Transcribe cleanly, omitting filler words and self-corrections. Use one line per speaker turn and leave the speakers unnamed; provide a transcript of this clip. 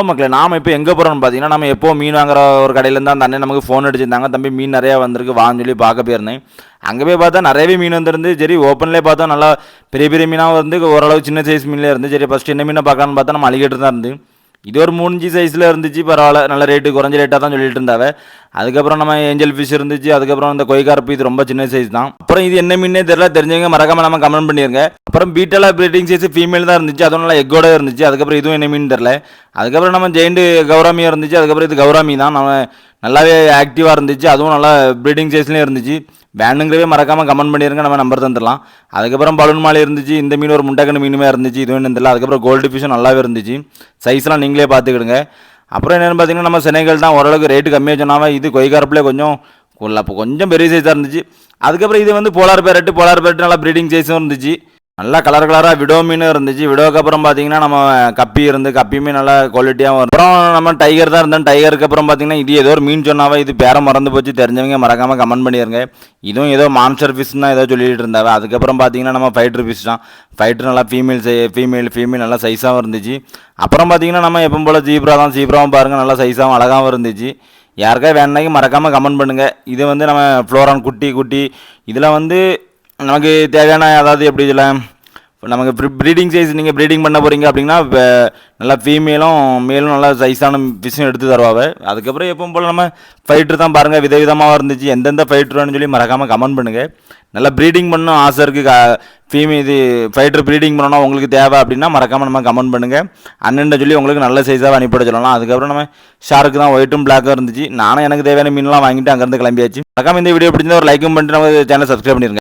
மக்களே நாம இப்போ எங்கே போகிறோம்னு பார்த்தீங்கன்னா, நம்ம எப்போ மீன் வாங்குற ஒரு கடையிலேருந்து அந்த அண்ணன் நமக்கு ஃபோன் அடிச்சிருந்தாங்க. தம்பி மீன் நிறையா வந்திருக்கு வான்னு சொல்லி பார்க்க போயிருந்தேன். அங்கே போய் பார்த்தா நிறையவே மீன் வந்துருந்து. சரி ஓப்பன்லேயே பார்த்தா நல்லா பெரிய பெரிய மீனாக வந்து ஓரளவு சின்ன சைஸ் மீன்லேயே இருந்து. சரி ஃபஸ்ட்டு என்ன மீனை பார்க்கலான்னு பார்த்தா நம்ம அலிகேட்டர் தான் இருந்து. இது ஒரு 3 இன்ச்சு சைஸில் இருந்துச்சு. பரவாயில்ல நல்ல ரேட்டு குறைஞ்ச ரேட்டாக தான் சொல்லிட்டு இருந்தாவ. அதுக்கப்புறம் நம்ம ஏஞ்சல் ஃபிஷ் இருந்துச்சு. அதுக்கப்புறம் இந்த கொய்கார்ப்பு இது ரொம்ப சின்ன சைஸ் தான். அப்புறம் இது என்ன மீனே தெரியல, தெரிஞ்சவங்க மறக்காம நம்ம கமெண்ட் பண்ணிருங்க. அப்புறம் பீட்டலா ப்ரீடிங் சைஸ் ஃபீமேல் தான் இருந்துச்சு. அதுவும் நல்லா எக்கோட இருந்துச்சு. அதுக்கப்புறம் இதுவும் என்ன மீன் தெரியல. அதுக்கப்புறம் நம்ம ஜெயிண்ட் கௌராமியாக இருந்துச்சு. அதுக்கப்புறம் இது கௌராமி தான். நம்ம நல்லாவே ஆக்டிவாக இருந்துச்சு. அதுவும் நல்லா ப்ரீடிங் சைஸ்லேயும் இருந்துச்சு. வேணுங்கிறவே மறக்காமல் கமெண்ட் பண்ணிடுங்க, நம்ம நம்பர் தந்துடலாம். அதுக்கப்புறம் பலூன் மாலை இருந்துச்சு. இந்த மீன் ஒரு முட்டைக்கண்ணு மீனுமே இருந்துச்சு. இது வேணும் தெரியல. அதுக்கப்புறம் கோல்டு ஃபிஷ்ஷும் நல்லாவே இருந்துச்சு. சைஸ்லாம் நீங்களே பார்த்துக்கிடுங்க. அப்புறம் என்னென்னு பார்த்தீங்கன்னா நம்ம சென்னைகள் தான் ஓரளவுக்கு ரேட்டு கம்மியாக சொன்னாமல் இது கொய்காரப்பிலே கொஞ்சம் பெரிய சைஸாக இருந்துச்சு. அதுக்கப்புறம் இது வந்து போலார் பேரட்டு நல்லா ப்ரீடிங் சைஸும் இருந்துச்சு. நல்லா கலராக விடோ மீனும் இருந்துச்சு. விடோக்கு அப்புறம் பார்த்தீங்கன்னா நம்ம கப்பி இருந்து கப்பியுமே நல்லா குவாலிட்டியாகவும் வரும். அப்புறம் நம்ம டைகர் தான் இருந்தோம். டைகருக்கு அப்புறம் பார்த்தீங்கன்னா இது ஏதோ ஒரு மீன் சொன்னாவே இது பேரை மறந்து போச்சு. தெரிஞ்சவங்க மறக்காமல் கமெண்ட் பண்ணிடுங்க. இதுவும் ஏதோ மான்ஸ்டர் ஃபிஷ் தான் ஏதோ சொல்லிட்டு இருந்தாவே. அதுக்கப்புறம் பார்த்தீங்கன்னா நம்ம ஃபைட்டர் ஃபிஷ் தான். ஃபைட்டர் நல்லா ஃபீமேல் நல்லா சைஸாகவும் இருந்துச்சு. அப்புறம் பார்த்தீங்கன்னா நம்ம எப்போ போல் ஜீப்ராவும் பாருங்கள் நல்லா சைஸாகவும் அழகாகவும் இருந்துச்சு. யாருக்கா வேணுனாக்கி மறக்காமல் கமெண்ட் பண்ணுங்கள். இது வந்து நம்ம ஃப்ளோரான் குட்டி இதில் வந்து நமக்கு தேவையான அதாவது எப்படி சொல்ல நமக்கு ப்ரீடிங் சைஸ் நீங்கள் ப்ரீடிங் பண்ண போகிறீங்க அப்படின்னா நல்லா ஃபீமேலும் மேலும் நல்லா சைஸான ஃபிஷ்ஷும் எடுத்து தருவாங்க. அதுக்கப்புறம் எப்பவும் போல் நம்ம ஃபைட்ரு தான் பாருங்கள் விதவிதமாக இருந்துச்சு. எந்தெந்த ஃபைட்ருன்னு சொல்லி மறக்காமல் கமெண்ட் பண்ணுங்கள். நல்லா ப்ரீடிங் பண்ணணும் ஆசை இருக்குது. இது ஃபைட்ரு ப்ரீடிங் பண்ணணும் உங்களுக்கு தேவை அப்படின்னா மறக்காமல் நம்ம கமெண்ட் பண்ணுங்கள். அண்ணன் சொல்லி உங்களுக்கு நல்ல சைஸாக அனுப்பிவிட சொல்லலாம். அதுக்கப்புறம் நம்ம ஷார்க்கு தான் ஒயிட்டும் பிளாக்கும் இருந்துச்சு. நானும் எனக்கு தேவையான மீன்லாம் வாங்கிட்டு அங்கேருந்து கிளம்பியாச்சு. மறக்காமல் இந்த வீடியோ பிடிச்சிருந்தா ஒரு லைக்கும் பண்ணிட்டு நம்ம சேனல் சப்ஸ்கிரைப் பண்ணிருங்க.